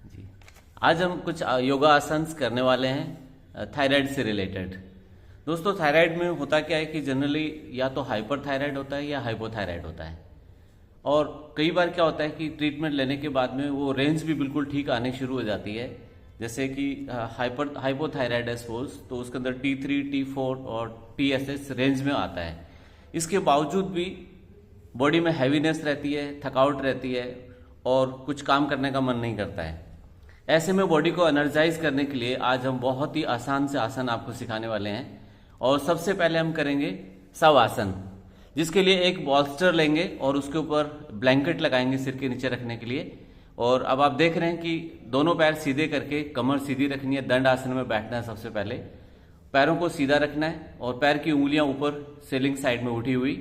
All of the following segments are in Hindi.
जी, आज हम कुछ योगा आसन्स करने वाले हैं थायराइड से रिलेटेड। दोस्तों, थायराइड में होता क्या है कि जनरली या तो हाइपर थायराइड होता है या हाइपोथायराइड होता है। और कई बार क्या होता है कि ट्रीटमेंट लेने के बाद में वो रेंज भी बिल्कुल ठीक आने शुरू हो जाती है। जैसे कि हाइपोथायराइड है सपोज, तो उसके अंदर T3, T4 और TSH रेंज में आता है। इसके बावजूद भी बॉडी में हैवीनेस रहती है, थकावट रहती है और कुछ काम करने का मन नहीं करता है। ऐसे में बॉडी को एनर्जाइज करने के लिए आज हम बहुत ही आसान से आसन आपको सिखाने वाले हैं। और सबसे पहले हम करेंगे शव आसन, जिसके लिए एक बॉल्स्टर लेंगे और उसके ऊपर ब्लैंकेट लगाएंगे सिर के नीचे रखने के लिए। और अब आप देख रहे हैं कि दोनों पैर सीधे करके कमर सीधी रखनी है, दंड आसन में बैठना है। सबसे पहले पैरों को सीधा रखना है और पैर की उंगलियां ऊपर सीलिंग साइड में उठी हुई।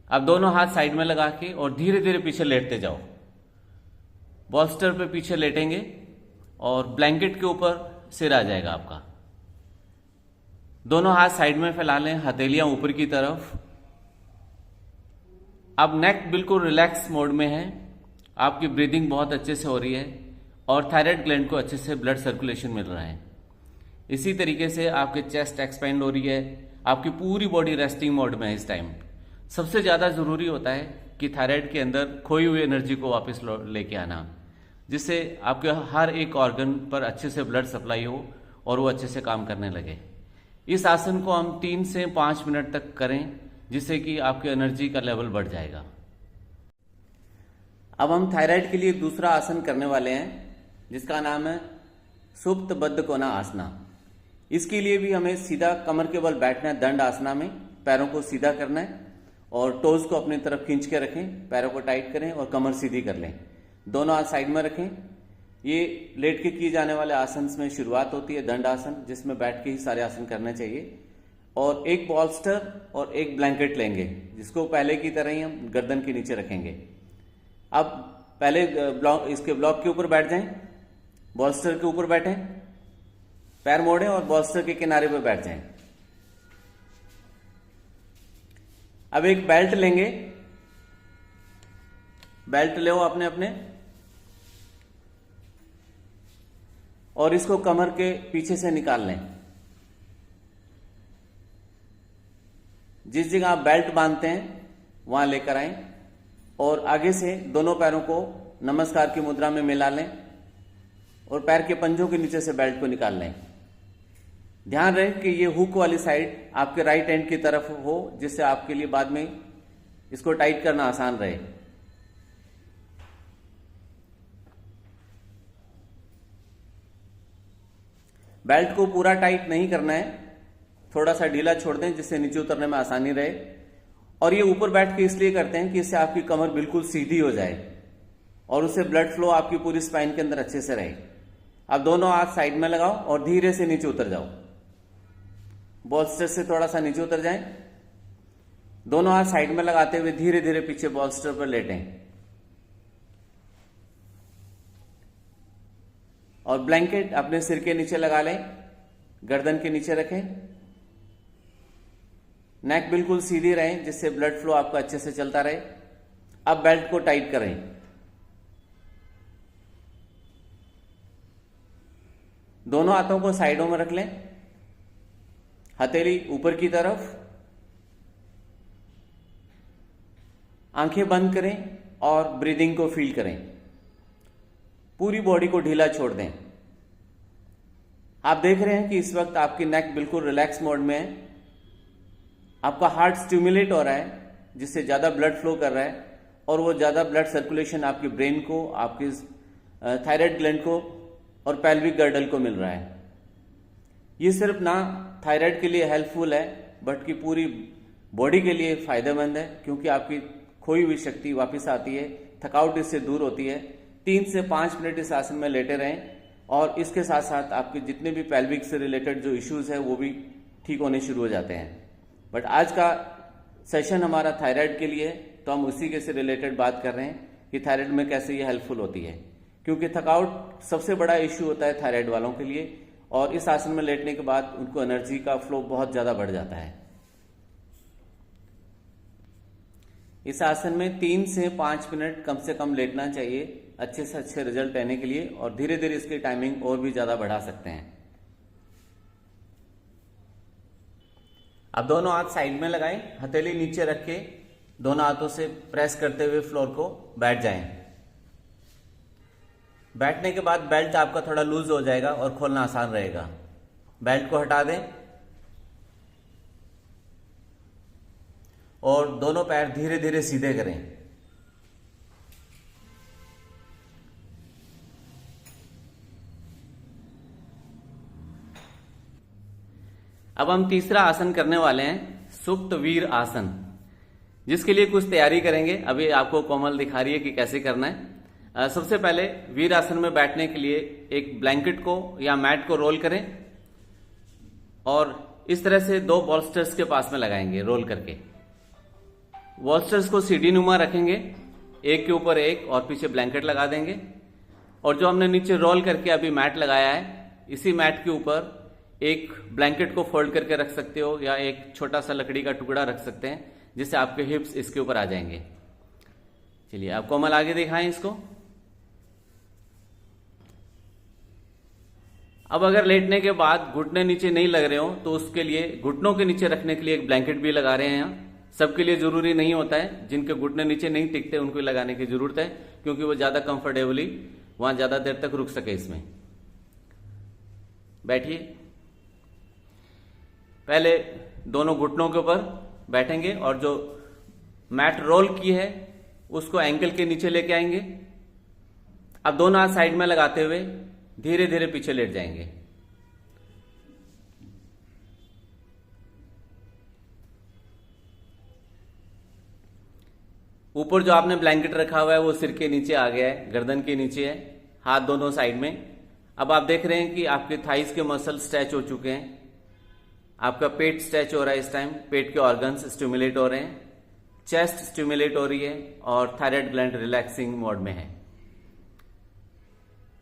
अब दोनों हाथ साइड में लगा के और धीरे धीरे पीछे लेटते जाओ। बॉल्स्टर पे पीछे लेटेंगे और ब्लैंकेट के ऊपर सिर आ जाएगा आपका। दोनों हाथ साइड में फैला लें, हथेलियां ऊपर की तरफ। अब नेक बिल्कुल रिलैक्स मोड में है, आपकी ब्रीदिंग बहुत अच्छे से हो रही है और थायराइड ग्लैंड को अच्छे से ब्लड सर्कुलेशन मिल रहा है। इसी तरीके से आपके चेस्ट एक्सपेंड हो रही है, आपकी पूरी बॉडी रेस्टिंग मोड में है इस टाइम। सबसे ज़्यादा ज़रूरी होता है कि थायराइड के अंदर खोई हुई एनर्जी को वापस लेके आना, जिससे आपके हर एक ऑर्गन पर अच्छे से ब्लड सप्लाई हो और वो अच्छे से काम करने लगे। इस आसन को हम 3 से 5 मिनट तक करें, जिससे कि आपके एनर्जी का लेवल बढ़ जाएगा। अब हम थायराइड के लिए दूसरा आसन करने वाले हैं, जिसका नाम है सुप्त बद्ध कोना आसना। इसके लिए भी हमें सीधा कमर के बल बैठना है दंड आसना में। पैरों को सीधा करना है और टोज को अपनी तरफ खींच के रखें, पैरों को टाइट करें और कमर सीधी कर लें। दोनों हाथ साइड में रखें। ये लेट के किए जाने वाले आसन में शुरुआत होती है दंड आसन, जिसमें बैठ के ही सारे आसन करने चाहिए। और एक बॉल्स्टर और एक ब्लैंकेट लेंगे, जिसको पहले की तरह ही हम गर्दन के नीचे रखेंगे। अब पहले इसके ब्लॉक के ऊपर बैठ जाएं, बॉल्स्टर के ऊपर बैठें, पैर मोड़ें और बॉल्स्टर के किनारे पर बैठ जाएं। अब एक बेल्ट लेंगे, बेल्ट ले अपने अपने और इसको कमर के पीछे से निकाल लें। जिस जगह आप बेल्ट बांधते हैं वहां लेकर आए और आगे से दोनों पैरों को नमस्कार की मुद्रा में मिला लें और पैर के पंजों के नीचे से बेल्ट को निकाल लें। ध्यान रहे कि ये हुक वाली साइड आपके राइट हैंड की तरफ हो, जिससे आपके लिए बाद में इसको टाइट करना आसान रहे। बेल्ट को पूरा टाइट नहीं करना है, थोड़ा सा ढीला छोड़ दें, जिससे नीचे उतरने में आसानी रहे। और ये ऊपर बैठ के इसलिए करते हैं कि इससे आपकी कमर बिल्कुल सीधी हो जाए और उससे ब्लड फ्लो आपकी पूरी स्पाइन के अंदर अच्छे से रहे। अब दोनों हाथ साइड में लगाओ और धीरे से नीचे उतर जाओ। बॉल्स्टर से थोड़ा सा नीचे उतर जाएं। दोनों हाथ साइड में लगाते हुए धीरे धीरे पीछे बॉल्स्टर पर लेटें और ब्लैंकेट अपने सिर के नीचे लगा लें, गर्दन के नीचे रखें। नेक बिल्कुल सीधी रहे, जिससे ब्लड फ्लो आपका अच्छे से चलता रहे। अब बेल्ट को टाइट करें। दोनों हाथों को साइडों में रख लें, हथेली ऊपर की तरफ। आंखें बंद करें और ब्रीदिंग को फील करें। पूरी बॉडी को ढीला छोड़ दें। आप देख रहे हैं कि इस वक्त आपकी नेक बिल्कुल रिलैक्स मोड में है। आपका हार्ट स्टिमुलेट हो रहा है, जिससे ज्यादा ब्लड फ्लो कर रहा है और वो ज्यादा ब्लड सर्कुलेशन आपके ब्रेन को, आपकी थायराइड ग्लैंड को और पेल्विक गर्डल को मिल रहा है। ये सिर्फ ना थायराइड के लिए हेल्पफुल है, बट की पूरी बॉडी के लिए फायदेमंद है, क्योंकि आपकी खोई हुई शक्ति वापस आती है, थकावट इससे दूर होती है। 3 से 5 मिनट इस आसन में लेटे रहें और इसके साथ साथ आपके जितने भी पेल्विक से रिलेटेड जो इश्यूज है वो भी ठीक होने शुरू हो जाते हैं। बट आज का सेशन हमारा थायराइड के लिए, तो हम उसी के से रिलेटेड बात कर रहे हैं कि थायराइड में कैसे ये हेल्पफुल होती है, क्योंकि थकावट सबसे बड़ा इश्यू होता है थायराइड वालों के लिए। और इस आसन में लेटने के बाद उनको एनर्जी का फ्लो बहुत ज्यादा बढ़ जाता है। इस आसन में 3 से 5 मिनट कम से कम लेटना चाहिए अच्छे से अच्छे रिजल्ट लेने के लिए, और धीरे धीरे इसकी टाइमिंग और भी ज़्यादा बढ़ा सकते हैं। अब दोनों हाथ साइड में लगाएं, हथेली नीचे रख के दोनों हाथों से प्रेस करते हुए फ्लोर को बैठ जाएं। बैठने के बाद बेल्ट आपका थोड़ा लूज हो जाएगा और खोलना आसान रहेगा। बेल्ट को हटा दें और दोनों पैर धीरे धीरे सीधे करें। अब हम तीसरा आसन करने वाले हैं, सुप्त वीर आसन, जिसके लिए कुछ तैयारी करेंगे। अभी आपको कोमल दिखा रही है कि कैसे करना है। सबसे पहले वीर आसन में बैठने के लिए एक ब्लैंकेट को या मैट को रोल करें और इस तरह से 2 बॉल्स्टर्स के पास में लगाएंगे रोल करके। बॉल्स्टर्स को सीढ़ी नुमा रखेंगे, एक के ऊपर एक, और पीछे ब्लैंकेट लगा देंगे। और जो हमने नीचे रोल करके अभी मैट लगाया है, इसी मैट के ऊपर एक ब्लैंकेट को फोल्ड करके रख सकते हो या एक छोटा सा लकड़ी का टुकड़ा रख सकते हैं, जिससे आपके हिप्स इसके ऊपर आ जाएंगे। चलिए आप कोमल आगे दिखाएं इसको। अब अगर लेटने के बाद घुटने नीचे नहीं लग रहे हो तो उसके लिए घुटनों के नीचे रखने के लिए एक ब्लैंकेट भी लगा रहे हैं यहाँ। सबके लिए जरूरी नहीं होता है, जिनके घुटने नीचे नहीं टिकते उनको लगाने की जरूरत है, क्योंकि वो ज्यादा कंफर्टेबली वहां ज्यादा देर तक रुक सके। इसमें बैठिए, पहले दोनों घुटनों के ऊपर बैठेंगे और जो मैट रोल की है उसको एंकल के नीचे लेके आएंगे। अब दोनों हाथ साइड में लगाते हुए धीरे धीरे पीछे लेट जाएंगे। ऊपर जो आपने ब्लैंकेट रखा हुआ है वो सिर के नीचे आ गया है, गर्दन के नीचे है, हाथ दोनों साइड में। अब आप देख रहे हैं कि आपके थाइस के मसल स्ट्रेच हो चुके हैं, आपका पेट स्ट्रेच हो रहा है। इस टाइम पेट के ऑर्गन्स स्टिमुलेट हो रहे हैं, चेस्ट स्टिमुलेट हो रही है और थायराइड ग्लैंड रिलैक्सिंग मोड में है।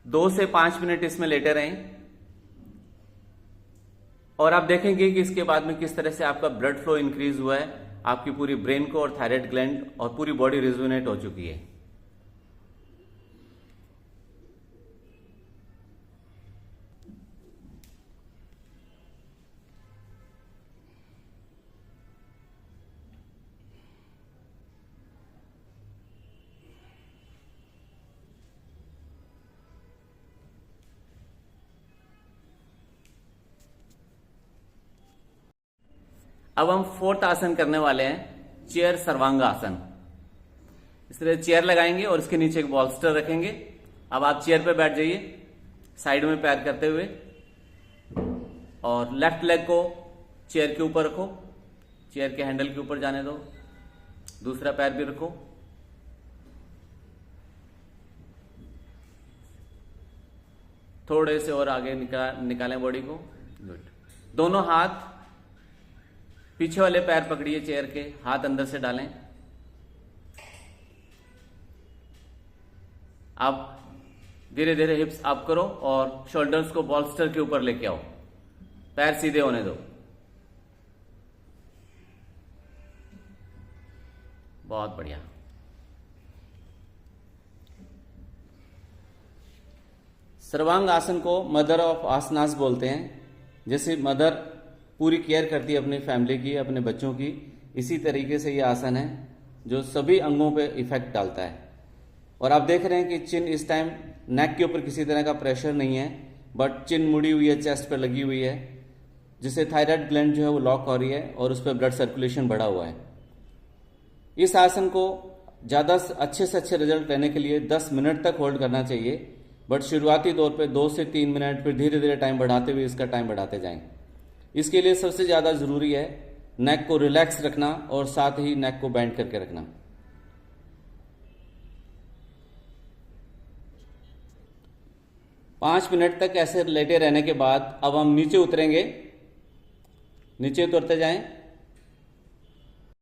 2 से 5 मिनट इसमें लेटे रहें और आप देखेंगे कि इसके बाद में किस तरह से आपका ब्लड फ्लो इंक्रीज हुआ है, आपकी पूरी ब्रेन को और थायराइड ग्लैंड और पूरी बॉडी रिजुनेट हो चुकी है। अब हम 4th आसन करने वाले हैं, चेयर सर्वांग आसन। इस तरह चेयर लगाएंगे और इसके नीचे एक बॉल्स्टर रखेंगे। अब आप चेयर पे बैठ जाइए, साइड में पैर करते हुए, और लेफ्ट लेग को चेयर के ऊपर रखो, चेयर के हैंडल के ऊपर जाने दो, दूसरा पैर भी रखो। थोड़े से और आगे निकालें बॉडी को। गुड। दोनों हाथ पीछे वाले पैर पकड़िए, चेयर के हाथ अंदर से डालें। आप धीरे धीरे हिप्स अप करो और शोल्डर्स को बॉल्स्टर के ऊपर लेके आओ, पैर सीधे होने दो। बहुत बढ़िया। सर्वांग आसन को मदर ऑफ आसनास बोलते हैं। जैसे मदर पूरी केयर करती है अपनी फैमिली की, अपने बच्चों की, इसी तरीके से ये आसन है जो सभी अंगों पे इफेक्ट डालता है। और आप देख रहे हैं कि चिन इस टाइम नेक के ऊपर किसी तरह का प्रेशर नहीं है, बट चिन मुड़ी हुई है, चेस्ट पर लगी हुई है, जिससे थायराइड ग्लैंड जो है वो लॉक हो रही है और उस पर ब्लड सर्कुलेशन बढ़ा हुआ है। इस आसन को ज़्यादा अच्छे से अच्छे रिजल्ट लेने के लिए 10 मिनट तक होल्ड करना चाहिए, बट शुरुआती तौर पे 2 से 3 मिनट, फिर धीरे धीरे टाइम बढ़ाते हुए इसका टाइम बढ़ाते जाएं। इसके लिए सबसे ज़्यादा ज़रूरी है नेक को रिलैक्स रखना और साथ ही नेक को बेंड करके रखना। पाँच मिनट तक ऐसे लेटे रहने के बाद अब हम नीचे उतरेंगे। नीचे उतरते जाएं